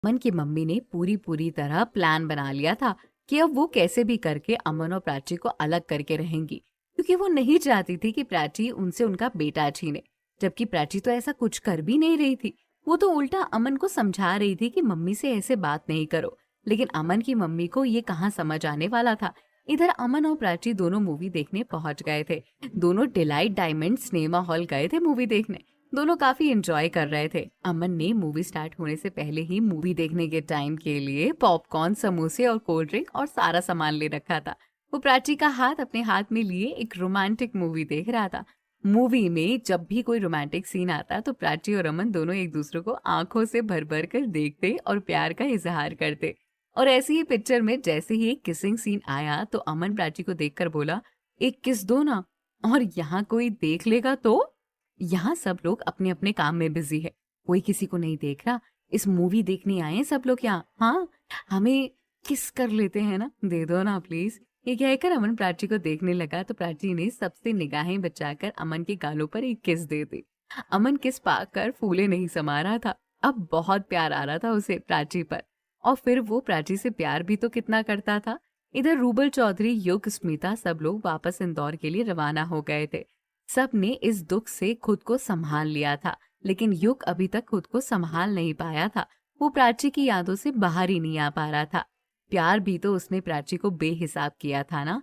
अमन की मम्मी ने पूरी पूरी तरह प्लान बना लिया था कि अब वो कैसे भी करके अमन और प्राची को अलग करके रहेंगी, क्योंकि वो नहीं चाहती थी कि प्राची उनसे उनका बेटा छीने। जबकि प्राची तो ऐसा कुछ कर भी नहीं रही थी। वो तो उल्टा अमन को समझा रही थी कि मम्मी से ऐसे बात नहीं करो। लेकिन अमन की मम्मी को ये कहाँ समझ आने वाला था। इधर अमन और प्राची दोनों मूवी देखने पहुंच गए थे। दोनों डिलाइट डायमंड सिनेमा हॉल गए थे मूवी देखने। दोनों काफी एंजॉय कर रहे थे। अमन ने मूवी स्टार्ट होने से पहले ही मूवी देखने के टाइम के लिए पॉपकॉर्न, समोसे और कोल्ड ड्रिंक और सारा सामान ले रखा था। वो प्राची का हाथ अपने हाथ में लिए एक रोमांटिक मूवी देख रहा था। मूवी में जब भी कोई रोमांटिक सीन आता तो प्राची और अमन दोनों एक दूसरे को आंखों से भर भर कर देखते और प्यार का इजहार करते। और ऐसी ही पिक्चर में जैसे ही एक किसिंग सीन आया तो अमन प्राची को देखकर बोला, एक किस दो ना। और यहाँ कोई देख लेगा तो। यहाँ सब लोग अपने अपने काम में बिजी है, कोई किसी को नहीं देख रहा। इस मूवी देखने आए हैं सब लोग यहाँ। हाँ, हमें किस कर लेते हैं ना, दे दो ना प्लीज। ये कहकर अमन प्राची को देखने लगा तो प्राची ने सबसे निगाहें बचाकर अमन के गालों पर एक किस दे दी। अमन किस पाकर फूले नहीं समा रहा था। अब बहुत प्यार आ रहा था उसे प्राची पर। और फिर वो प्राची से प्यार भी तो कितना करता था। इधर रूबल चौधरी, युग, स्मिता सब लोग वापस इंदौर के लिए रवाना हो गए थे। सब ने इस दुख से खुद को संभाल लिया था, लेकिन युग अभी तक खुद को संभाल नहीं पाया था। वो प्राची की यादों से बाहर ही नहीं आ पा रहा था। प्यार भी तो उसने प्राची को बेहिसाब किया था ना।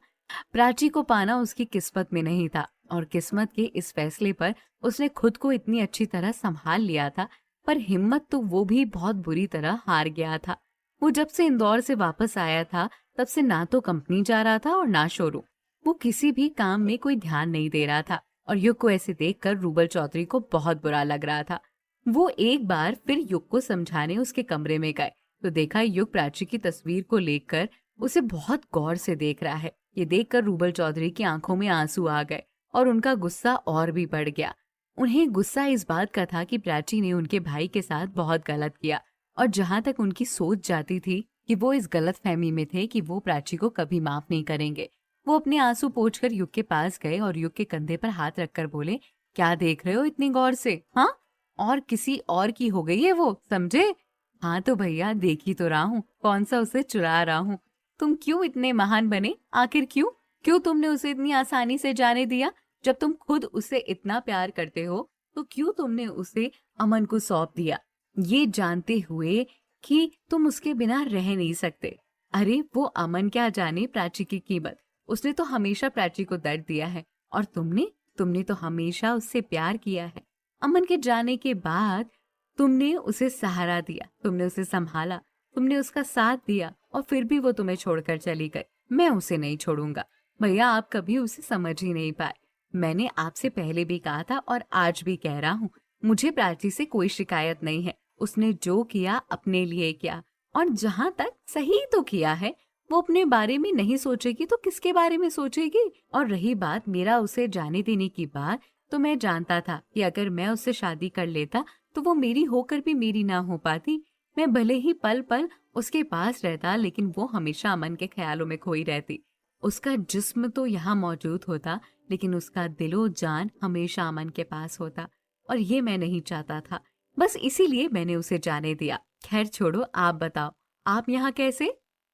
प्राची को पाना उसकी किस्मत में नहीं था और किस्मत के इस फैसले पर उसने खुद को इतनी अच्छी तरह संभाल लिया था। पर हिम्मत तो वो भी बहुत बुरी तरह हार गया था। वो जब से इंदौर से वापस आया था तब से ना तो कंपनी जा रहा था और ना शोरूम। वो किसी भी काम में कोई ध्यान नहीं दे रहा था और युग को ऐसे देखकर रूबल चौधरी को बहुत बुरा लग रहा था। वो एक बार फिर युग को समझाने उसके कमरे में गए तो देखा युग प्राची की तस्वीर को लेकर उसे बहुत गौर से देख रहा है। ये देखकर रूबल चौधरी की आंखों में आंसू आ गए और उनका गुस्सा और भी बढ़ गया। उन्हें गुस्सा इस बात का था कि प्राची ने उनके भाई के साथ बहुत गलत किया। और जहां तक उनकी सोच जाती थी कि वो इस गलत फहमी में थे कि वो प्राची को कभी माफ नहीं करेंगे। वो अपने आंसू पोंछकर युग के पास गए और युग के कंधे पर हाथ रखकर बोले, क्या देख रहे हो इतनी गौर से? हाँ, और किसी और की हो गई है वो, समझे? हाँ तो भैया देख ही तो रहा हूँ, कौन सा उसे चुरा रहा हूँ। तुम क्यों इतने महान बने? आखिर क्यों? क्यों तुमने उसे इतनी आसानी से जाने दिया? जब तुम खुद उसे इतना प्यार करते हो तो क्यों तुमने उसे अमन को सौंप दिया, ये जानते हुए कि तुम उसके बिना रह नहीं सकते? अरे वो अमन क्या जाने प्राची की कीमत। उसने तो हमेशा प्राची को दर्द दिया है और तुमने तुमने तो हमेशा उससे प्यार किया है। अमन के जाने के बाद तुमने उसे सहारा दिया, तुमने उसे संभाला, तुमने उसका साथ दिया और फिर भी वो तुम्हें छोड़कर चली गई। मैं उसे नहीं छोड़ूंगा। भैया आप कभी उसे समझ ही नहीं पाए। मैंने आपसे पहले भी कहा था और आज भी कह रहा हूँ, मुझे प्राची से कोई शिकायत नहीं है। उसने जो किया अपने लिए किया और जहां तक सही तो किया है। वो अपने बारे में नहीं सोचेगी तो किसके बारे में सोचेगी? और रही बात मेरा उसे जाने देने की बात, तो मैं जानता था कि अगर मैं उससे शादी कर लेता तो वो मेरी होकर भी मेरी ना हो पाती। मैं भले ही पल पल उसके पास रहता लेकिन वो हमेशा अमन के ख्यालों में खोई रहती। उसका जिस्म तो यहाँ मौजूद होता लेकिन उसका दिलो जान हमेशा अमन के पास होता। और ये मैं नहीं चाहता था, बस इसीलिए मैंने उसे जाने दिया। खैर छोड़ो, आप बताओ, आप यहाँ कैसे?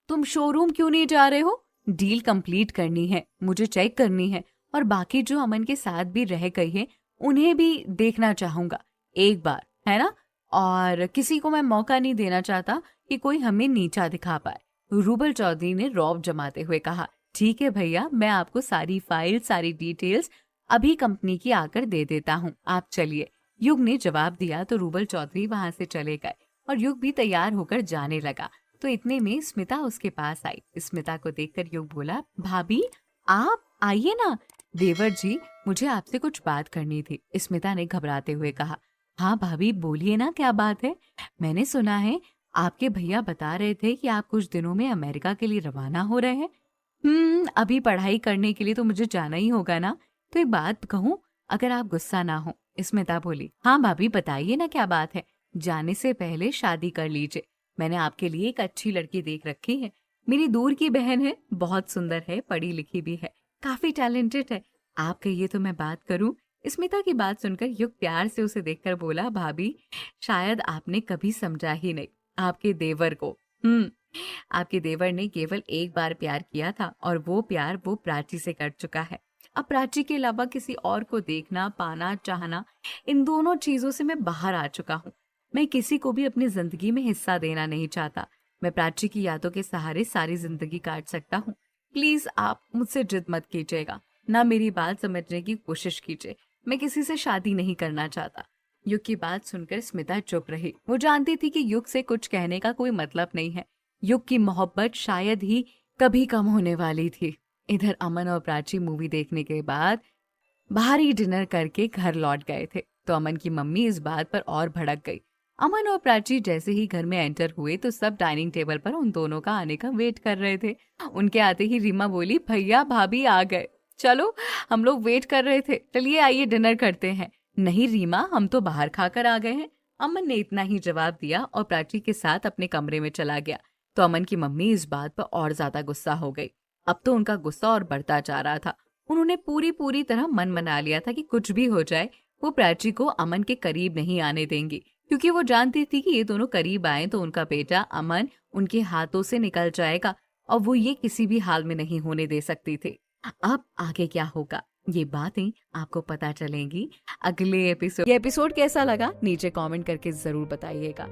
तुम शोरूम क्यों नहीं जा रहे हो? डील कंप्लीट करनी है, मुझे चेक करनी है और बाकी जो अमन के साथ भी रह गई है उन्हें भी देखना चाहूंगा एक बार, है ना? और किसी को मैं मौका नहीं देना चाहता कि कोई हमें नीचा दिखा पाए। रूबल चौधरी ने रौब जमाते हुए कहा, ठीक है भैया, मैं आपको सारी फाइल, सारी डिटेल्स अभी कंपनी की आकर दे देता हूँ, आप चलिए। युग ने जवाब दिया तो रूबल चौधरी वहां से चले गए और युग भी तैयार होकर जाने लगा। तो इतने में स्मिता उसके पास आई। स्मिता को देखकर युग बोला, भाभी आप आइए ना। देवर जी, मुझे आपसे कुछ बात करनी थी, स्मिता ने घबराते हुए कहा। हाँ भाभी बोलिए ना, क्या बात है? मैंने सुना है आपके भैया बता रहे थे कि आप कुछ दिनों में अमेरिका के लिए रवाना हो रहे हैं। अभी पढ़ाई करने के लिए तो मुझे जाना ही होगा ना। तो एक बात कहूँ, अगर आप गुस्सा ना हो। स्मिता बोली, हाँ भाभी बताइए ना क्या बात है। जाने से पहले शादी कर लीजिए। मैंने आपके लिए एक अच्छी लड़की देख रखी है। मेरी दूर की बहन है, बहुत सुंदर है, पढ़ी लिखी भी है, काफी टैलेंटेड है। आप कहिए तो मैं बात करूं। स्मिता की बात सुनकर युग प्यार से उसे देखकर बोला, भाभी शायद आपने कभी समझा ही नहीं। आपके देवर को। आपके देवर ने केवल एक बार प्यार किया था और वो प्यार वो प्राची से कर चुका है। अब प्राची के अलावा किसी और को देखना, पाना, चाहना, इन दोनों चीजों से मैं बाहर आ चुका हूँ। मैं किसी को भी अपनी जिंदगी में हिस्सा देना नहीं चाहता। मैं प्राची की यादों के सहारे सारी जिंदगी काट सकता हूँ। प्लीज आप मुझसे जिद मत कीजिएगा, ना मेरी बात समझने की कोशिश कीजिए। मैं किसी से शादी नहीं करना चाहता। युग की बात सुनकर स्मिता चुप रही। वो जानती थी कि युग से कुछ कहने का कोई मतलब नहीं है। युग की मोहब्बत शायद ही कभी कम होने वाली थी। इधर अमन और प्राची मूवी देखने के बाद भारी डिनर करके घर लौट गए थे, तो अमन की मम्मी इस बात पर और भड़क गई। अमन और प्राची जैसे ही घर में एंटर हुए तो सब डाइनिंग टेबल पर उन दोनों का आने का वेट कर रहे थे। उनके आते ही रीमा बोली, भैया भाभी आ गए, चलो हम लोग वेट कर रहे थे, चलिए आइए डिनर करते हैं। नहीं रीमा, हम तो बाहर खाकर आ गए हैं। अमन ने इतना ही जवाब दिया और प्राची के साथ अपने कमरे में चला गया। तो अमन की मम्मी इस बात पर और ज्यादा गुस्सा हो गई। अब तो उनका गुस्सा और बढ़ता जा रहा था। उन्होंने पूरी पूरी तरह मन बना लिया था कि कुछ भी हो जाए वो प्राची को अमन के करीब नहीं आने देंगी, क्योंकि वो जानती थी कि ये दोनों करीब आए तो उनका बेटा अमन उनके हाथों से निकल जाएगा और वो ये किसी भी हाल में नहीं होने दे सकती थी। अब आगे क्या होगा ये बातें आपको पता चलेंगी अगले एपिसोड। ये एपिसोड कैसा लगा नीचे कमेंट करके जरूर बताइएगा।